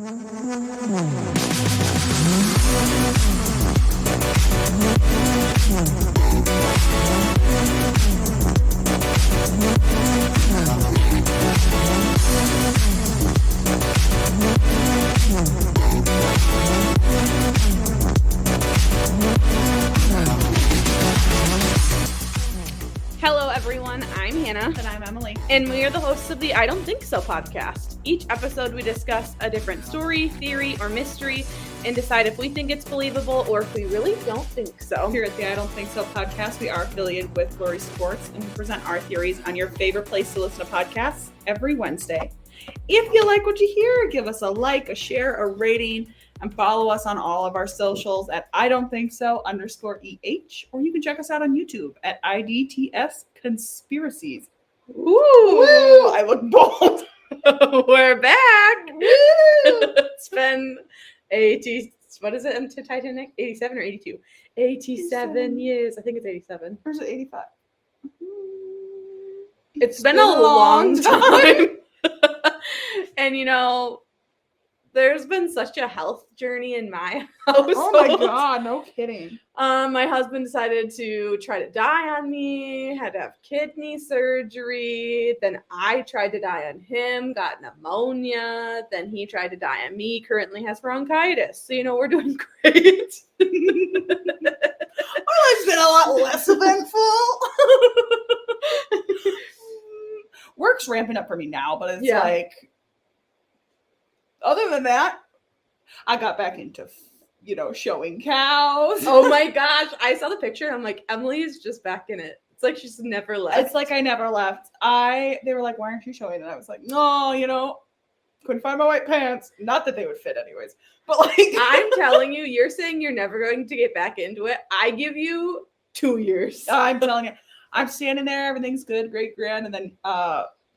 Hello, everyone. I'm Hannah. And I'm Emily. And we are the hosts of the I Don't Think So podcast. Each episode, we discuss a different story, theory, or mystery and decide if we think it's believable or if we really don't think so. Here at the I Don't Think So podcast, we are affiliated with Glory Sports and we present our theories on your favorite place to listen to podcasts every Wednesday. If you like what you hear, give us a like, a share, a rating, and follow us on all of our socials at I Don't Think So _EH, or you can check us out on YouTube at IDTS Conspiracies. Ooh, I look bold. We're back. It's been 80, what is it into Titanic? 87 or 82? 87 years. I think it's 87. Or is it 85? It's been a long time. And you know, there's been such a health journey in my household. Oh my God, no kidding. My husband decided to try to die on me, had to have kidney surgery. Then I tried to die on him, got pneumonia. Then he tried to die on me, currently has bronchitis. So, you know, we're doing great. My life's been a lot less eventful. Work's ramping up for me now, but it's like, other than that, I got back into, showing cows. Oh my gosh. I saw the picture. I'm like, Emily is just back in it. It's like she's never left. It's like I never left. They were like, why aren't you showing? And I was like, no, couldn't find my white pants. Not that they would fit anyways. But like, I'm telling you, you're saying you're never going to get back into it. I give you 2 years. I'm telling you, I'm standing there. Everything's good, great, grand. And then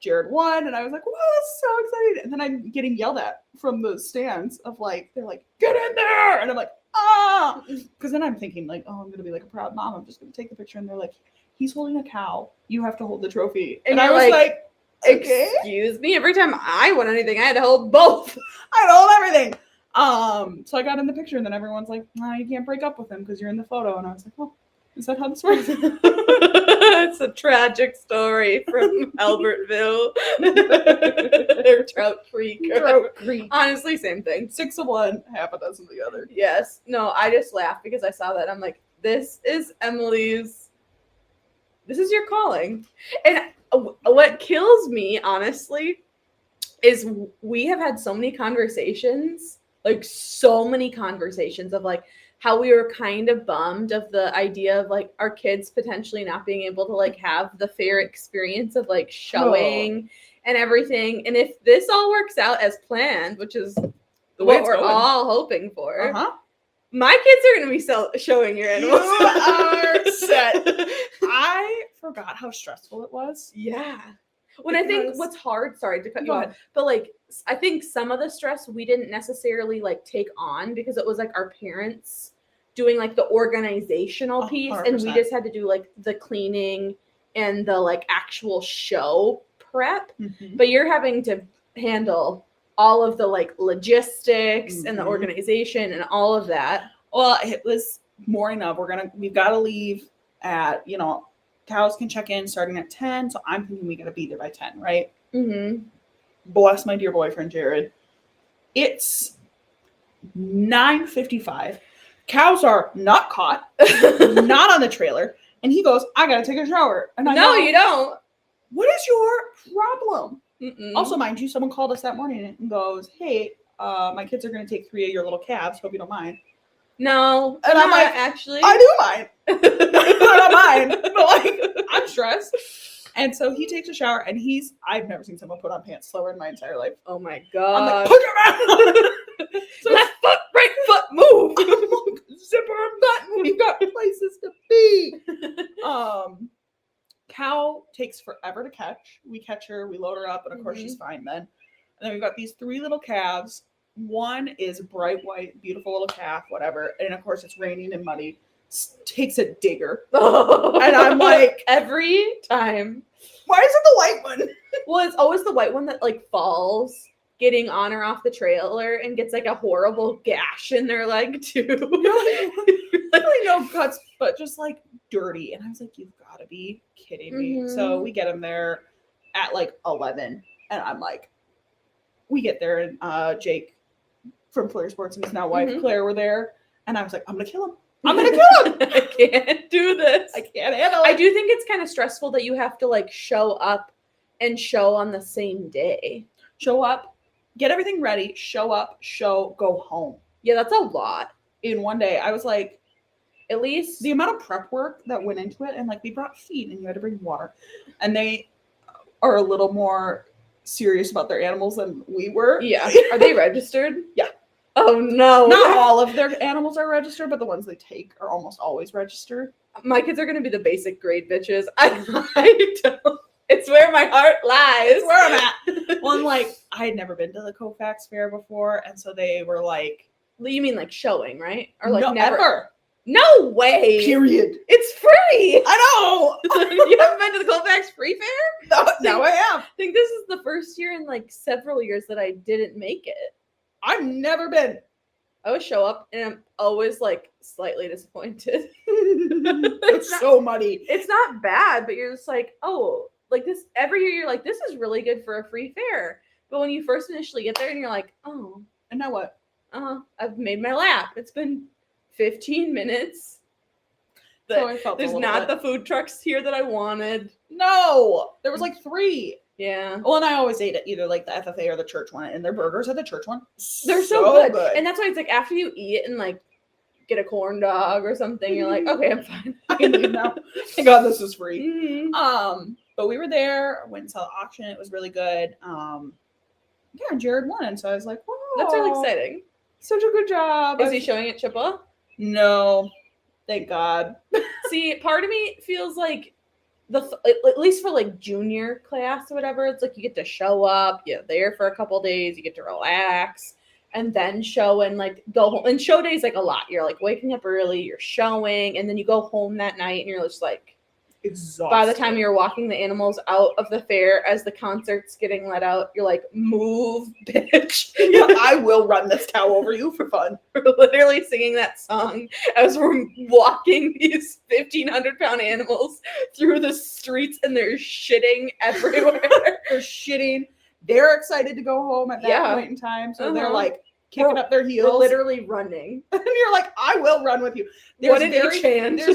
Jared won. And I was like, wow, that's so excited. And then I'm getting yelled at from the stands of like, they're like, get in there. And I'm like, ah. Because then I'm thinking like, oh, I'm going to be like a proud mom. I'm just going to take the picture. And they're like, he's holding a cow. You have to hold the trophy. And I was like, okay. Excuse me. Every time I won anything, I had to hold both. I had to hold everything. So I got in the picture and then everyone's like, you can't break up with him because you're in the photo. And I was like, oh, is that how this works? It's a tragic story from Albertville. Or Trout Creek. Honestly, same thing. 6 of one, half a dozen of the other. Yes. No, I just laughed because I saw that. I'm like, this is your calling. And what kills me, honestly, is we have had so many conversations of like how we were kind of bummed of the idea of like our kids potentially not being able to like have the fair experience of like showing and everything. And if this all works out as planned, which is what we're all hoping for, my kids are going to be showing your animals. You are set. I forgot how stressful it was. Yeah. I think what's hard, sorry to cut you off, but like, I think some of the stress we didn't necessarily like take on because it was like our parents doing like the organizational piece 100%. and we just had to do like the cleaning and the like actual show prep. Mm-hmm. But you're having to handle all of the like logistics and the organization and all of that. Well, it was morning of, we've got to leave at, cows can check in starting at 10. So I'm thinking we got to be there by 10, right? Mm-hmm. Bless my dear boyfriend, Jared. It's 9:55. Cows are not caught, not on the trailer. And he goes, I got to take a shower. And I No, you don't. What is your problem? Mm-mm. Also, mind you, someone called us that morning and goes, hey, my kids are going to take 3 of your little calves. Hope you don't mind. No. And I'm like, actually. I do mind. I don't mind. But like, I'm stressed. And so he takes a shower and I've never seen someone put on pants slower in my entire life. Oh my God. I'm like, put your mouth on. So left foot, right foot, move. Zipper button. We've got places to be. Cow takes forever to catch. We catch her, we load her up, and of course she's fine then. And then we've got these 3 little calves. One is bright white, beautiful little calf, whatever. And of course it's raining and muddy. Takes a digger. And I'm like, every time. Why is it the white one? Well, it's always the white one that like falls getting on or off the trailer and gets like a horrible gash in their leg too. Really no cuts, but just like dirty. And I was like, you've got to be kidding me. So we get him there at like 11, and I'm like, we get there, and Jake from Flare Sports and his now wife Claire were there, and I was like, I'm gonna kill him. I'm gonna kill him. I can't do this. I can't handle it. I do think it's kind of stressful that you have to like show up and show on the same day. Show up, get everything ready, show up, go home. Yeah, that's a lot. In one day, I was like, at least the amount of prep work that went into it, and like they brought feed and you had to bring water, and they are a little more serious about their animals than we were. Yeah. Are they registered? Yeah. Oh no. Not all of their animals are registered, but the ones they take are almost always registered. My kids are gonna be the basic grade bitches. I don't. It's where my heart lies. It's where I'm at. Well, like I had never been to the Koufax fair before, and so they were like, You mean like showing, right? Or like no, never? Ever. No way. Period. It's free. I know. You haven't been to the Colfax Free Fair? No, now I am. I think this is the first year in like several years that I didn't make it. I've never been. I always show up and I'm always like slightly disappointed. It's so muddy. It's not bad, but you're just like, oh, like this every year you're like, this is really good for a free fair. But when you first initially get there and you're like, oh, and now what? I've made my lap. It's been 15 minutes. So I felt There's not the food trucks here that I wanted. No, there was like 3. Yeah. Well, and I always ate at either like the FFA or the church one, and their burgers at the church one. They're so good. And that's why it's like after you eat and like get a corn dog or something, you're like, okay, I'm fine. I can leave now. Thank God this is free. Mm-hmm. But we were there, went and saw the auction. It was really good. Yeah, Jared won, and so I was like, wow. That's really exciting. Such a good job. Is he showing at Chippewa? No. Thank God. See, part of me feels like at least for like junior class or whatever, it's like you get to show up, you're there for a couple days, you get to relax, and then show and like go home. And show days like a lot. You're like waking up early, you're showing, and then you go home that night and you're just like exhausted. By the time you're walking the animals out of the fair as the concert's getting let out, you're like, move, bitch. Yeah, I will run this cow over you for fun. We're literally singing that song as we're walking these 1,500-pound animals through the streets, and they're shitting everywhere. They're shitting. They're excited to go home at that point in time, so they're like kicking up their heels. We're literally running. And you're like, I will run with you. There's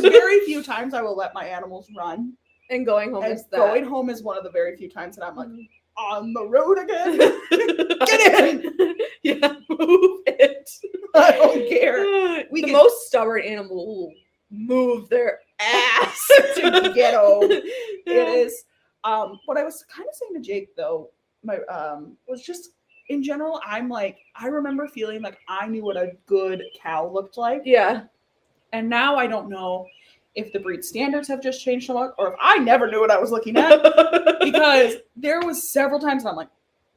very few times I will let my animals run. And going home is that. Going home is one of the very few times that I'm like, on the road again. Get in. Yeah, move it. I don't care. The most stubborn animal will move their ass to get home. It is. What I was kind of saying to Jake though, was just in general, I'm like, I remember feeling like I knew what a good cow looked like. Yeah. And now I don't know if the breed standards have just changed so much, or if I never knew what I was looking at. Because there was several times I'm like,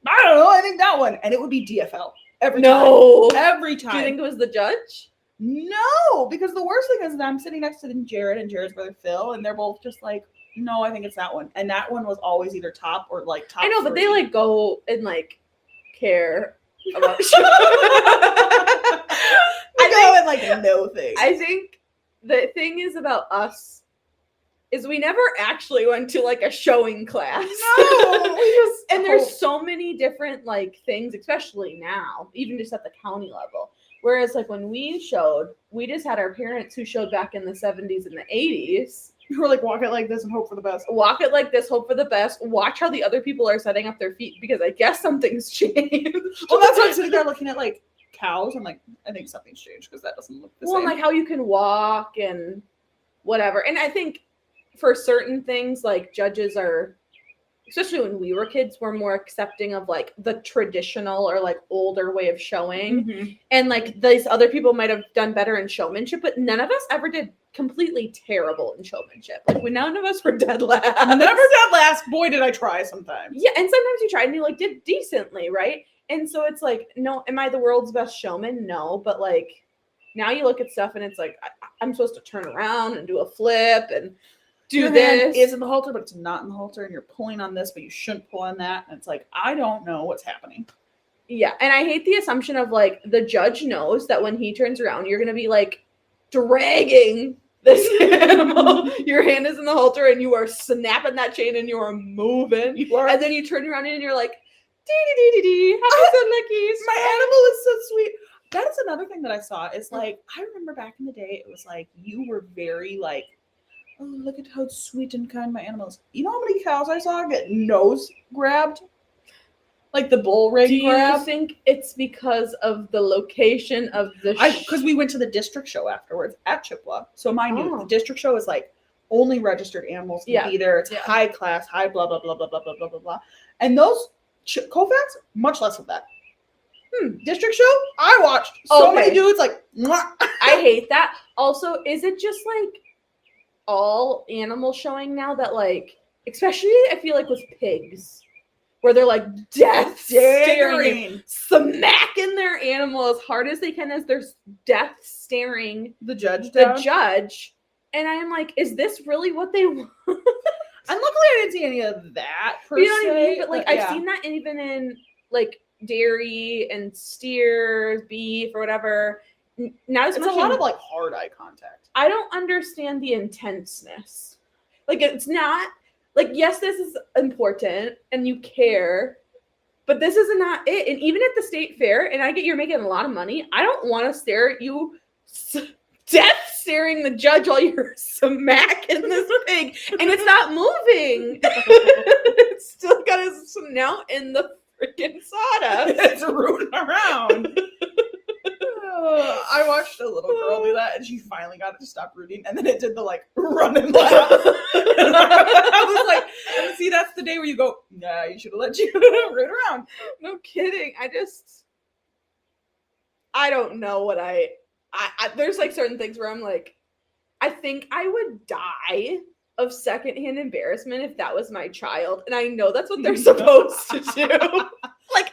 I don't know, I think that one. And it would be DFL. Every time. Every time. Do you think it was the judge? No, because the worst thing is that I'm sitting next to Jared and Jared's brother Phil, and they're both just like, no, I think it's that one. And that one was always either top or like top. I know, 3. but they like go and like care about I think the thing is about us is we never actually went to like a showing class. No, and there's so many different like things, especially now, even just at the county level. Whereas like when we showed, we just had our parents who showed back in the 70s and the 80s. You were like, walk it like this and hope for the best. Walk it like this, hope for the best. Watch how the other people are setting up their feet, because I guess something's changed. Well, that's why I'm sitting there looking at like cows. I'm like, I think something's changed because that doesn't look the same. Well, like how you can walk and whatever. And I think for certain things, like judges are, especially when we were kids, were more accepting of like the traditional or like older way of showing. Mm-hmm. And like these other people might have done better in showmanship, but none of us ever did completely terrible in showmanship. Like none of us were dead last. Never dead last. Boy, did I try sometimes. Yeah, and sometimes you tried and you like did decently, right? And so it's like, no, am I the world's best showman? No, but like now you look at stuff and it's like I'm supposed to turn around and do a flip and do Your this. hand is in the halter, but it's not in the halter, and you're pulling on this, but you shouldn't pull on that. And it's like, I don't know what's happening. Yeah, and I hate the assumption of like the judge knows that when he turns around, you're gonna be like dragging this animal. Your hand is in the halter and you are snapping that chain and you are moving. You are. And then you turn around and you're like, dee dee dee dee dee, happy son lickies. My animal is so sweet. That is another thing that I saw. Is like I remember back in the day, it was like you were very like, oh, look at how sweet and kind my animal is. You know how many cows I saw get nose grabbed? Like the bull ring Do you grab. think it's because of the location of the Because we went to the district show afterwards at Chippewa. So mind you, Oh. the district show is like only registered animals can Yeah. be there. It's Yeah. high class, high blah blah blah blah blah blah blah blah blah. And those Koufax, much less of that. District show, I watched so Okay. many dudes like. Mwah. I hate that. Also, is it just like all animal showing now that like, especially I feel like with pigs, where they're like death staring, smacking their animal as hard as they can as they're death staring the judge the down. judge. And I'm like, is this really what they want? And luckily, I didn't see any of that per You know what I se. mean? But like, I've seen that even in like dairy and steers, beef or whatever. Not as It's much a lot in- of like hard eye contact. I don't understand the intenseness. Like, it's not like, yes, this is important and you care, but this is not it. And even at the state fair, and I get you're making a lot of money, I don't want to stare at you death staring the judge while you're smacking this pig and it's not moving. It's still got his snout in the freaking sawdust. It's rooting around. I watched a little girl do that, and she finally got it to stop rooting, and then it did the like run and laugh. I was like, and see, that's the day where you go, nah, you should have let you root around. No kidding. I don't know what I there's like certain things where I'm like, I think I would die of secondhand embarrassment if that was my child. And I know that's what they're supposed to do. Like,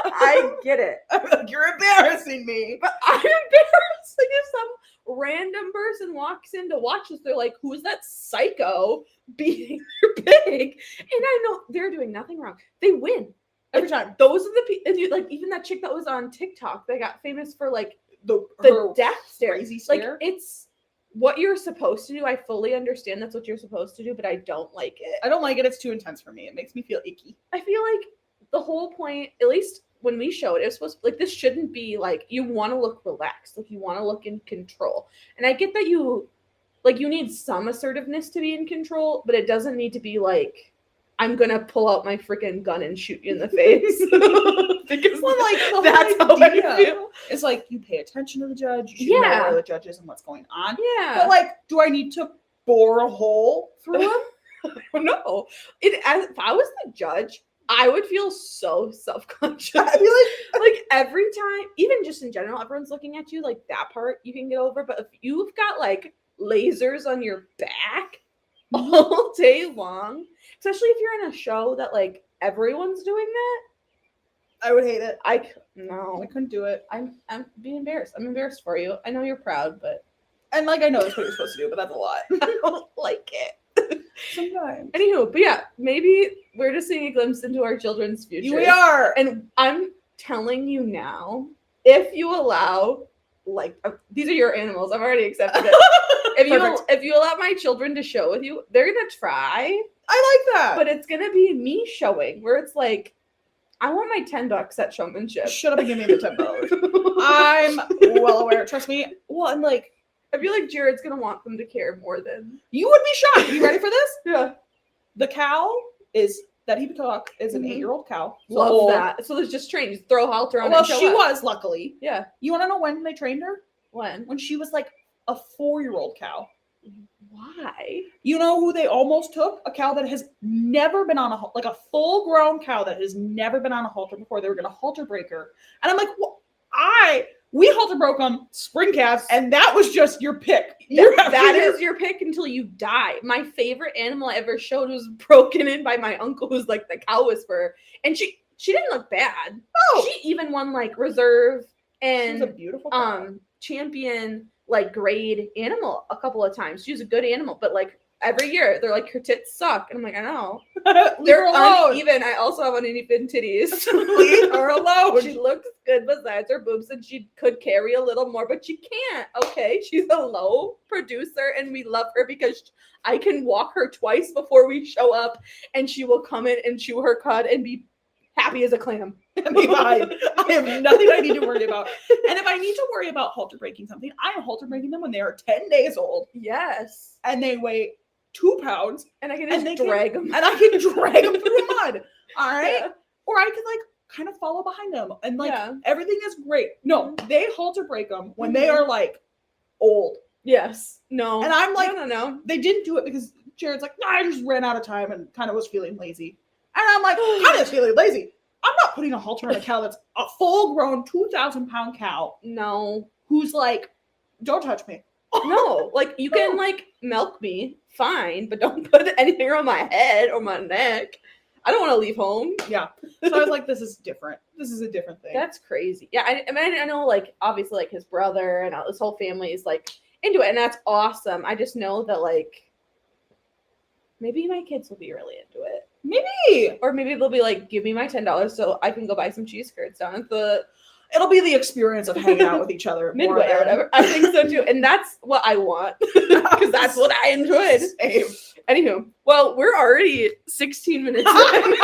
I get it. I'm like, you're embarrassing me. But I'm embarrassed. Like, if some random person walks in to watch this, they're like, who's that psycho beating their pig? And I know they're doing nothing wrong. They win. Every time. Those are the people, like, even that chick that was on TikTok, they got famous for, like, The the death stare. crazy Like, stare. it's what you're supposed to do. I fully understand that's what you're supposed to do, but I don't like it. I don't like it. It's too intense for me. It makes me feel icky. I feel like the whole point, at least when we showed it, was supposed to, like, this shouldn't be like, you want to look relaxed, like you want to look in control. And I get that you need some assertiveness to be in control, but it doesn't need to be like, I'm gonna pull out my freaking gun and shoot you in the face. Because Well, like, the that's whole how I idea feel. It's like you pay attention to the judge. You should know Yeah. where the judge is and what's going on. Yeah. But like, do I need to bore a hole through him? No. If I was the judge, I would feel so self-conscious. I'd be like, Like every time, even just in general, everyone's looking at you, like that part you can get over. But if you've got like lasers on your back all day long, especially if you're in a show that like everyone's doing that, I would hate it. I I couldn't do it. I'm being embarrassed. I'm embarrassed for you. I know you're proud, but And like, I know that's what you're supposed to do, but that's a lot. I don't like it. Sometimes. Anywho, but yeah, maybe we're just seeing a glimpse into our children's future. We are. And I'm telling you now, if you allow, like, these are your animals. I've already accepted it. Perfect. If you allow my children to show with you, they're gonna try, I like that. but it's gonna be me showing, where it's like, I want my $10 at showmanship. Shut up and give me the $10. I'm well aware. Trust me. Well, and like, I feel like Jared's gonna want them to care more than you would be shocked. You ready for this? yeah. The cow that he talk is an Mhm. 8-year-old cow. Love So- that. So there's just trained. Just throw a halter on. Well, and show she up. was luckily. Yeah. You want to know when they trained her? When? When she was like a 4-year-old cow. Why? You know who they almost took? A cow that has never been on like a full-grown cow that has never been on a halter before. They were going to halter break her, and I'm like, well, we halter broke them spring calves, and that was just your pick. That is your pick until you die. My favorite animal I ever showed was broken in by my uncle, who's like the cow whisperer, and she didn't look bad. No, She even won like reserve she was a and beautiful cow. champion like grade animal a couple of times. She was a good animal, but like every year. They're like, her tits suck. And I'm like, I know. Leave her They're alone. uneven. I also have uneven titties. Leave her alone. She looks good besides her boobs, and she could carry a little more, but she can't. Okay, she's a low producer, and we love her because I can walk her twice before we show up, and she will come in and chew her cud and be happy as a clam. I mean, I have nothing I need to worry about. And if I need to worry about halter breaking something, I am halter breaking them when they are 10 days old Yes, and they weigh 2 pounds, and I can and just they drag them. and I can drag them through the mud. All right. Yeah. Or I can like kind of follow behind them and like Yeah. everything is great. No, they halter break them when they Mhm. are like old. Yes. No. And I'm like, no. they didn't do it because Jared's like, nah, I just ran out of time and kind of was feeling lazy. And I'm like, kind of feeling lazy. I'm not putting a halter on a cow that's a full-grown 2,000-pound cow No. who's like, don't touch me. No. Like, you can like milk me, fine, but don't put anything on my head or my neck. I don't want to leave home. Yeah. So I was like, this is different. This is a different thing. That's crazy. Yeah, I mean, I know, like, obviously, like, his brother and his whole family is, like, into it, and that's awesome. I just know that, like, maybe my kids will be really into it. Maybe. Or maybe they'll be like, give me my $10 so I can go buy some cheese curds down at the It'll be the experience of hanging out with each other. more Midway or than- whatever. I think so, too. And that's what I want, because that's what I enjoyed. Same. Anywho, well, we're already 16 minutes in.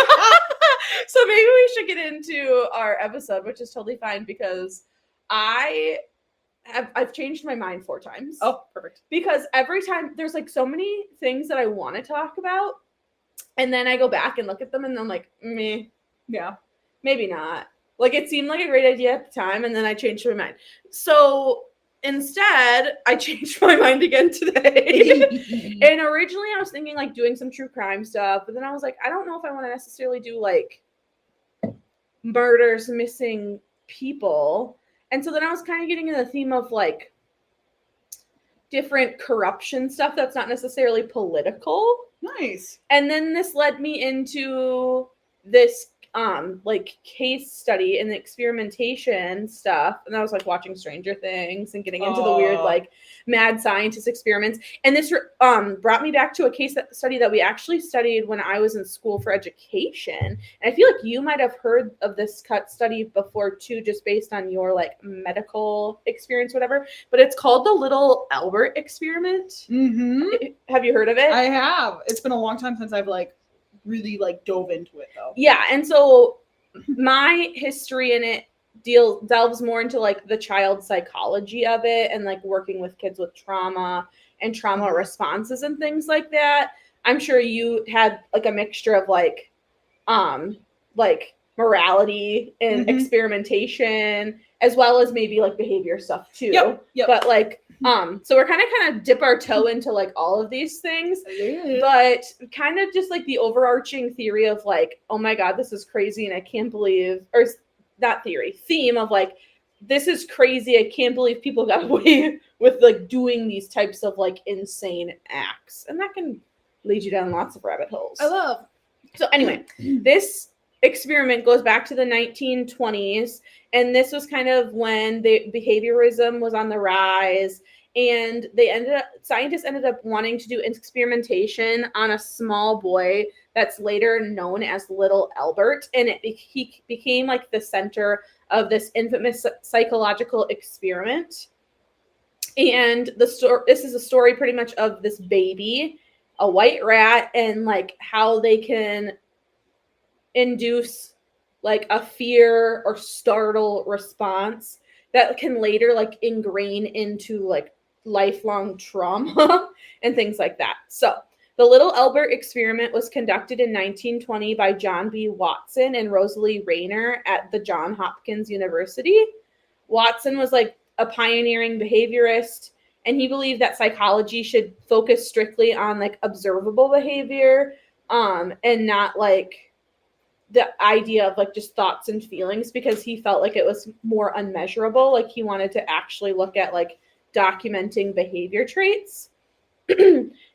So maybe we should get into our episode, which is totally fine because I've changed my mind 4 times. Oh, perfect. Because every time there's like so many things that I want to talk about, and then I go back and look at them and I'm like, meh, Yeah. maybe not. Like, it seemed like a great idea at the time, and then I changed my mind. So instead, I changed my mind again today. And originally I was thinking like doing some true crime stuff, but then I was like, I don't know if I want to necessarily do like murders, missing people. And so then I was kind of getting in the theme of like different corruption stuff that's not necessarily political. Nice. And then this led me into this like case study and the experimentation stuff, and I was like watching Stranger Things and getting into the weird like mad scientist experiments, and this brought me back to a case study that we actually studied when I was in school for education. And I feel like you might have heard of this cut study before too, just based on your like medical experience, whatever, but it's called the Little Albert experiment. Mm-hmm. Have you heard of it? I have. It's been a long time since I've like really like dove into it though. Yeah, and so my history in it delves more into like the child psychology of it and like working with kids with trauma and trauma responses and things like that. I'm sure you had like a mixture of like morality and Mhm. experimentation as well as maybe like behavior stuff too. Yep. But like so we're kind of dip our toe into like all of these things. But kind of just like the overarching theory of like, oh my God, this is crazy and I can't believe, or not theory, theme of like, this is crazy. I can't believe people got away with like doing these types of like insane acts. And that can lead you down lots of rabbit holes. I love. So anyway, this experiment goes back to the 1920s. And this was kind of when the behaviorism was on the rise. And scientists ended up wanting to do experimentation on a small boy that's later known as Little Albert. And he became like the center of this infamous psychological experiment. And this is a story pretty much of this baby, a white rat, and like how they can induce like a fear or startle response that can later like ingrain into like lifelong trauma and things like that. So the Little Albert experiment was conducted in 1920 by John B. Watson and Rosalie Rayner at the Johns Hopkins University. Watson was like a pioneering behaviorist, and he believed that psychology should focus strictly on like observable behavior and not like the idea of like just thoughts and feelings, because he felt like it was more unmeasurable. Like he wanted to actually look at like documenting behavior traits.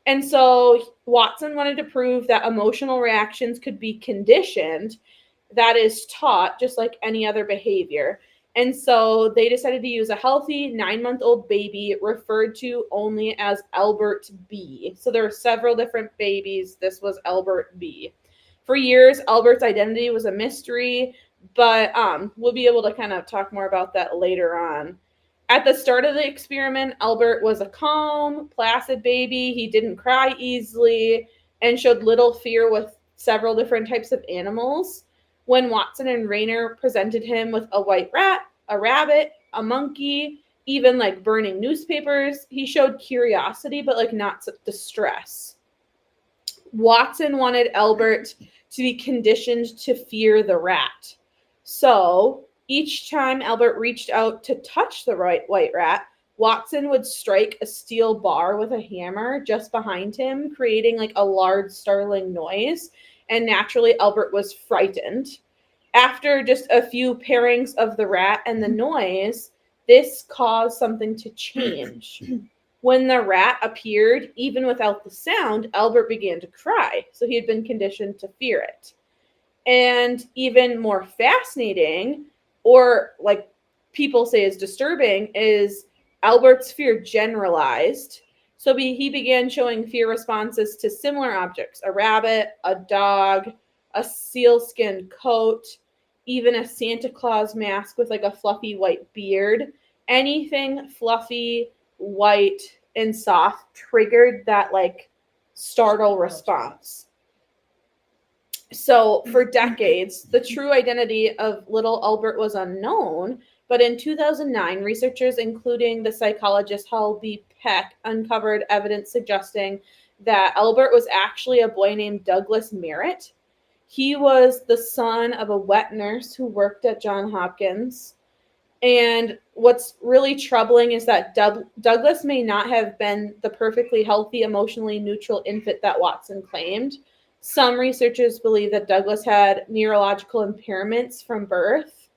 And so Watson wanted to prove that emotional reactions could be conditioned, that is taught just like any other behavior. And so they decided to use a healthy 9-month-old baby referred to only as Albert B. So there were several different babies. This was Albert B. For years, Albert's identity was a mystery, but we'll be able to kind of talk more about that later on. At the start of the experiment, Albert was a calm, placid baby. He didn't cry easily and showed little fear with several different types of animals. When Watson and Rayner presented him with a white rat, a rabbit, a monkey, even like burning newspapers, he showed curiosity, but like not distress. Watson wanted Albert to be conditioned to fear the rat. So each time Albert reached out to touch the white rat, Watson would strike a steel bar with a hammer just behind him, creating like a large startling noise. And naturally, Albert was frightened. After just a few pairings of the rat and the noise, this caused something to change. When the rat appeared, even without the sound, Albert began to cry. So he had been conditioned to fear it. And even more fascinating, or like people say is disturbing, is Albert's fear generalized. So he began showing fear responses to similar objects: a rabbit, a dog, a sealskin coat, even a Santa Claus mask with like a fluffy white beard. Anything fluffy, white, and soft triggered that like startle response. So for decades, the true identity of little Albert was unknown, but in 2009, researchers, including the psychologist Hal B. Peck, uncovered evidence suggesting that Albert was actually a boy named Douglas Merritt. He was the son of a wet nurse who worked at Johns Hopkins. And what's really troubling is that Douglas may not have been the perfectly healthy, emotionally neutral infant that Watson claimed. Some researchers believe that Douglas had neurological impairments from birth,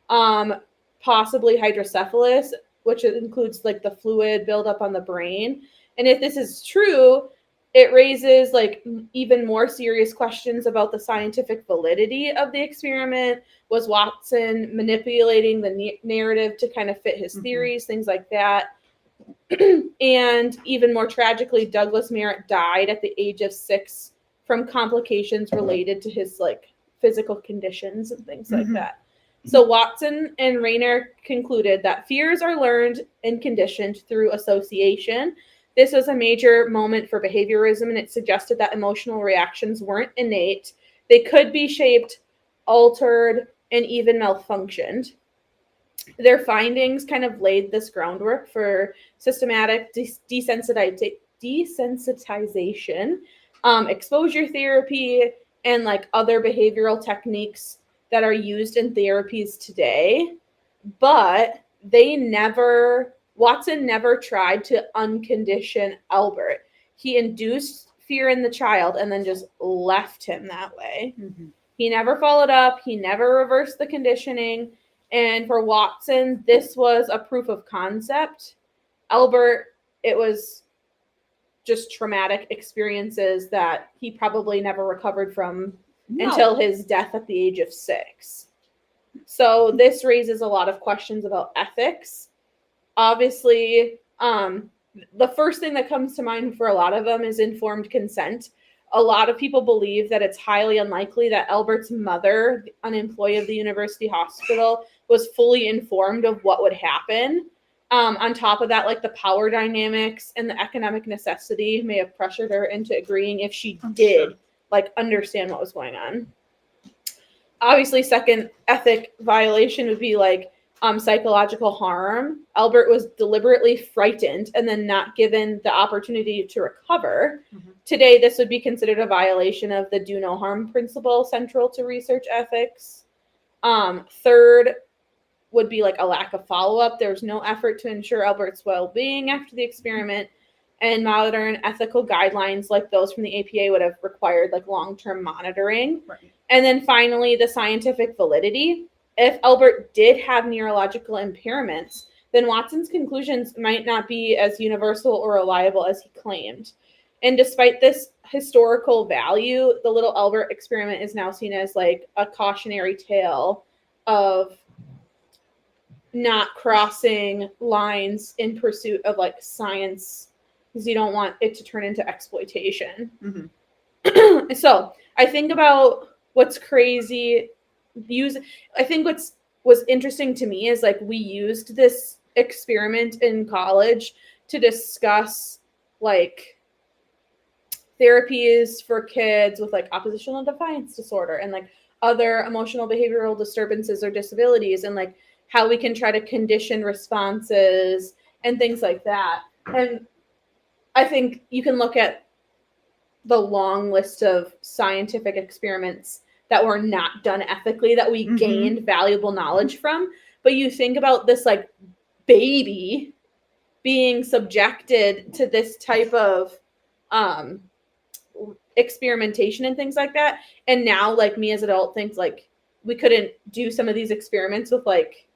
possibly hydrocephalus, which includes like the fluid buildup on the brain. And if this is true, it raises like even more serious questions about the scientific validity of the experiment. Was Watson manipulating the narrative to kind of fit his theories, things like that? And even more tragically, Douglas Merritt died at the age of 6 from complications related to his like physical conditions and things like that. So Watson and Rayner concluded that fears are learned and conditioned through association. This was a major moment for behaviorism, and it suggested that emotional reactions weren't innate. They could be shaped, altered, and even malfunctioned. Their findings kind of laid this groundwork for systematic desensitization, exposure therapy, and like other behavioral techniques that are used in therapies today. But Watson never tried to uncondition Albert. He induced fear in the child and then just left him that way. He never followed up. He never reversed the conditioning. And for Watson, this was a proof of concept. Albert, it was just traumatic experiences that he probably never recovered from until his death at the age of 6. So this raises a lot of questions about ethics. Obviously, the first thing that comes to mind for a lot of them is informed consent. A lot of people believe that it's highly unlikely that Albert's mother, an employee of the university hospital, was fully informed of what would happen. On top of that, like the power dynamics and the economic necessity may have pressured her into agreeing if she did like understand what was going on. Obviously, second ethic violation would be like psychological harm. Albert was deliberately frightened and then not given the opportunity to recover. Today, this would be considered a violation of the do no harm principle central to research ethics. Third would be like a lack of follow-up. There was no effort to ensure Albert's well-being after the experiment, and modern ethical guidelines like those from the APA would have required like long-term monitoring. And then finally, the scientific validity. If Albert did have neurological impairments, then Watson's conclusions might not be as universal or reliable as he claimed. And despite this historical value, the little Albert experiment is now seen as like a cautionary tale of not crossing lines in pursuit of like science, because you don't want it to turn into exploitation. Mm-hmm. So I think about what's crazy. I think was interesting to me is like we used this experiment in college to discuss like therapies for kids with like oppositional defiance disorder and like other emotional behavioral disturbances or disabilities, and like how we can try to condition responses and things like that. And I think you can look at the long list of scientific experiments that were not done ethically that we gained valuable knowledge from. But you think about this like baby being subjected to this type of experimentation and things like that, and now like me as an adult thinks like we couldn't do some of these experiments with like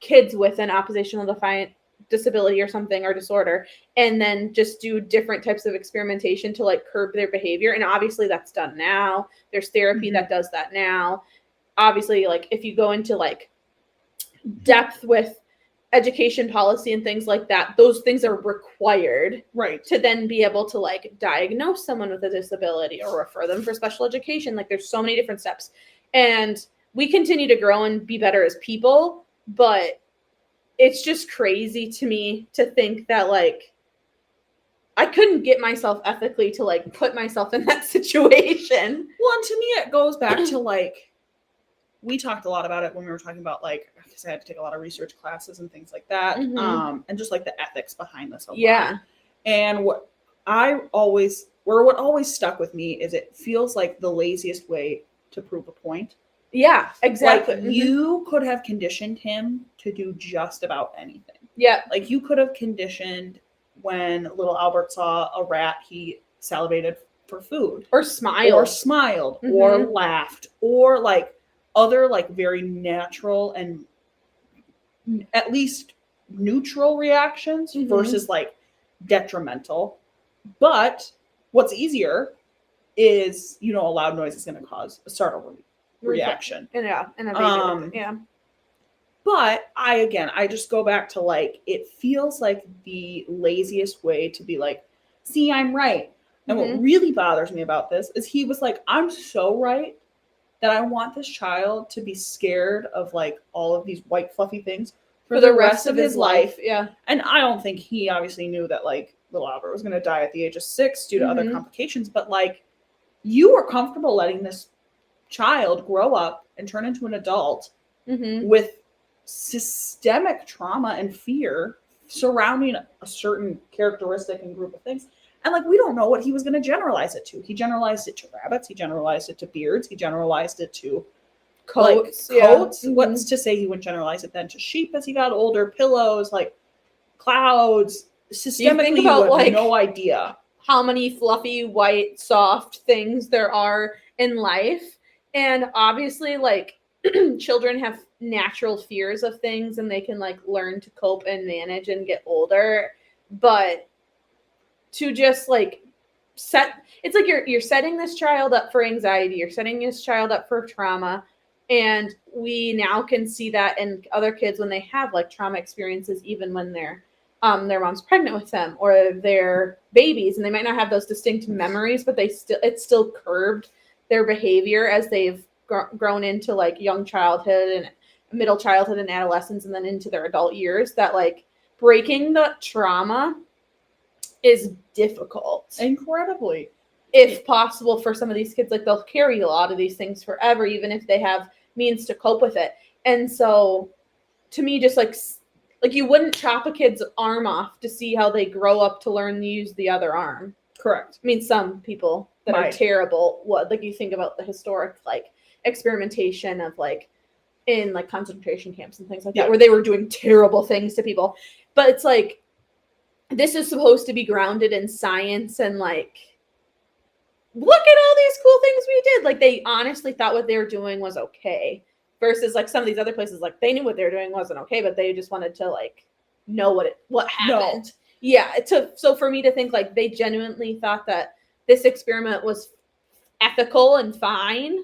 kids with an oppositional defiant disability or something or disorder, and then just do different types of experimentation to like curb their behavior. And obviously that's done now. There's therapy that does that now. Obviously, like if you go into like depth with education policy and things like that, those things are required, right, to then be able to like diagnose someone with a disability or refer them for special education. Like there's so many different steps, and we continue to grow and be better as people, but it's just crazy to me to think that like I couldn't get myself ethically to like put myself in that situation. Well, and to me it goes back to like, we talked a lot about it when we were talking about like, because I had to take a lot of research classes and things like that, and just like the ethics behind this a lot. And what always stuck with me is it feels like the laziest way to prove a point. Yeah, exactly. Like you could have conditioned him to do just about anything. Yeah. Like you could have conditioned when little Albert saw a rat, he salivated for food. Or smiled. Or laughed. Or like other like very natural and at least neutral reactions versus like detrimental. But what's easier is, a loud noise is going to cause a startle reaction. And a baby. Yeah. But I just go back to like, it feels like the laziest way to be like, see, I'm right. And what really bothers me about this is he was like, I'm so right that I want this child to be scared of like all of these white fluffy things for the rest of his life. Yeah. And I don't think he obviously knew that like little Albert was going to die at the age of 6 due to other complications. But like, you were comfortable letting this child grow up and turn into an adult with systemic trauma and fear surrounding a certain characteristic and group of things. And like, we don't know what he was going to generalize it to. He generalized it to rabbits. He generalized it to beards. He generalized it to coats. Like, coats. What's to say he wouldn't generalize it then to sheep as he got older, pillows, like clouds. Systemically, you have like, no idea how many fluffy, white, soft things there are in life. And obviously, like, children have natural fears of things and they can like learn to cope and manage and get older. But to just like it's like you're setting this child up for anxiety, you're setting this child up for trauma. And we now can see that in other kids when they have like trauma experiences, even when their mom's pregnant with them or they're babies, and they might not have those distinct memories, but it's still curbed their behavior as they've grown into like young childhood and middle childhood and adolescence and then into their adult years. That like breaking the trauma is difficult. Incredibly. If possible for some of these kids, like they'll carry a lot of these things forever, even if they have means to cope with it. And so to me, just like you wouldn't chop a kid's arm off to see how they grow up to learn to use the other arm. Correct. I mean, some people that are terrible, like you think about the historic like experimentation of like in like concentration camps and things like that, where they were doing terrible things to people. But it's like, this is supposed to be grounded in science and like, look at all these cool things we did. Like they honestly thought what they were doing was okay. Versus like some of these other places, like they knew what they were doing wasn't okay, but they just wanted to like know what happened. No. Yeah. So for me to think like they genuinely thought that this experiment was ethical and fine,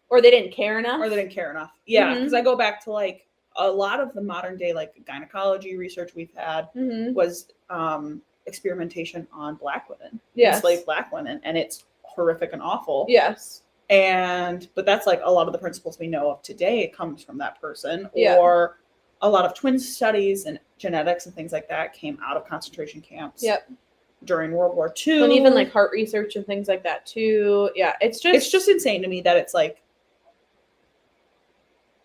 or they didn't care enough. Yeah. Because I go back to like a lot of the modern day like gynecology research we've had Mm-hmm. was experimentation on Black women, Yes. enslaved Black women, and it's horrific and awful. Yes. But that's like a lot of the principles we know of today comes from that person. Yeah. Or a lot of twin studies and genetics and things like that came out of concentration camps. Yep. During World War II. And even like heart research and things like that too. Yeah, it's just insane to me that it's like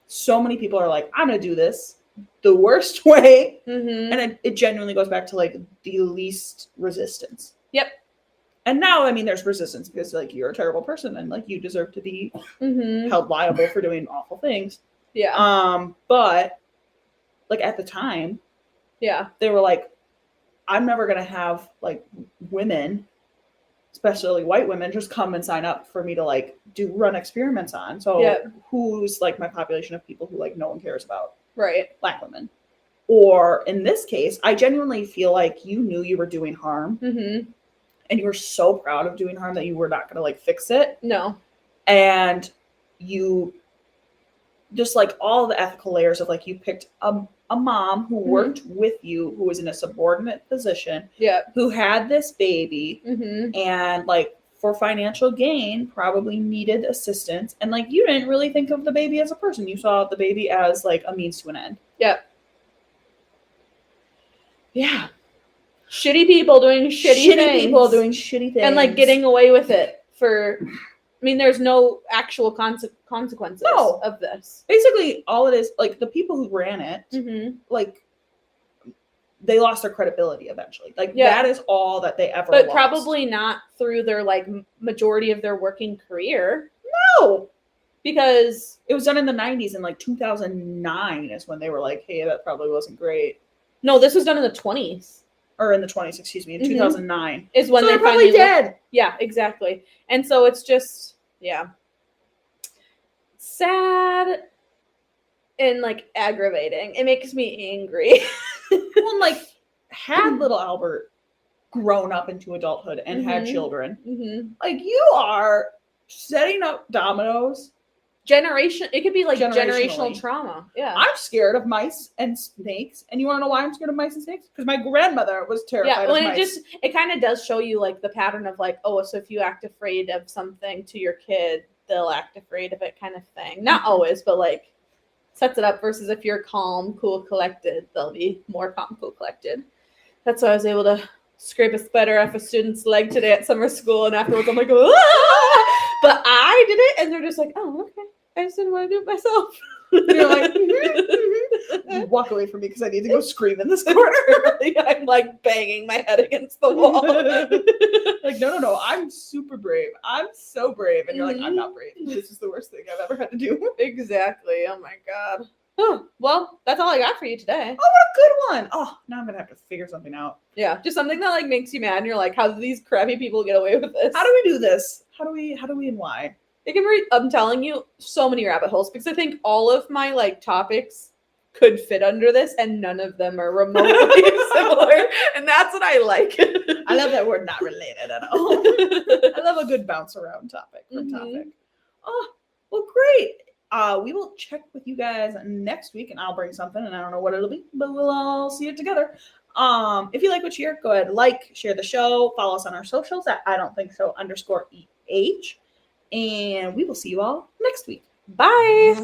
so many people are like, I'm gonna do this the worst way, Mm-hmm. and it genuinely goes back to like the least resistance. Yep. And now, I mean, there's resistance because like you're a terrible person and like you deserve to be Mm-hmm. held liable for doing awful things. Yeah. But like at the time, Yeah. they were like, I'm never gonna have like women, especially white women, just come and sign up for me to like run experiments on. So Yeah. who's like my population of people who like no one cares about? Right. Black women. Or in this case, I genuinely feel like you knew you were doing harm Mm-hmm. and you were so proud of doing harm that you were not gonna like fix it. No. And you just like all the ethical layers of like you picked a mom who worked with you, who was in a subordinate position, Yeah. who had this baby, Mm-hmm. and like for financial gain probably needed assistance, and like you didn't really think of the baby as a person. You saw the baby as like a means to an end. Yeah. Yeah. Shitty people doing shitty things. people doing shitty things and like getting away with it for. I mean, there's no actual consequences No. of this. basically all it is. Like the people who ran it, Mm-hmm. like they lost their credibility eventually. Like Yeah. that is all that they ever But lost. probably not through their like majority of their working career, No. because It was done in the 90s, and like 2009 is when they were like, hey, that probably wasn't great. no, this was done in the 20s. Or in the 20s, excuse me, in Mhm. 2009. Is when So they they're probably finally dead. Yeah, exactly. And so it's just, yeah, sad and like aggravating. It makes me angry. Well, like, had little Albert grown up into adulthood and had Mhm. children, Mm-hmm. like, you are setting up dominoes. It could be like Generationally. generational trauma. Yeah. I'm scared of mice and snakes. And you want to know why I'm scared of mice and snakes? Because my grandmother was terrified Yeah, of well, mice. it kind of does show you like the pattern of like, oh, so if you act afraid of something to your kid, they'll act afraid of it, kind of thing. Not Mhm. always, but like sets it up. Versus if you're calm, cool, collected, they'll be more calm, cool, collected. That's why I was able to scrape a spider off a student's leg today at summer school, and afterwards I'm like, ah! But I did it, and they're just like, oh, okay. I just didn't want to do it myself. You're like, You walk away from me because I need to go scream in this corner. I'm like banging my head against the wall. Like, no, I'm super brave. I'm so brave. And you're like, I'm Mhm. not brave. This is the worst thing I've ever had to do. Exactly. Oh my god. Oh, well, that's all I got for you today. Oh, what a good one. Oh, now I'm going to have to figure something out. Yeah, just something that like makes you mad, and you're like, how do these crappy people get away with this? How do we do this? How do we and why? It can be, I'm telling you, so many rabbit holes, because I think all of my like topics could fit under this, and none of them are remotely similar, and that's what I like. I love that we're not related at all. I love a good bounce around topic from Mhm. topic. Oh, well, great. We will check with you guys next week, and I'll bring something, and I don't know what it'll be, but we'll all see it together. If you like what you hear, go ahead, share the show, follow us on our socials at I don't think so _EH, and we will see you all next week. Bye.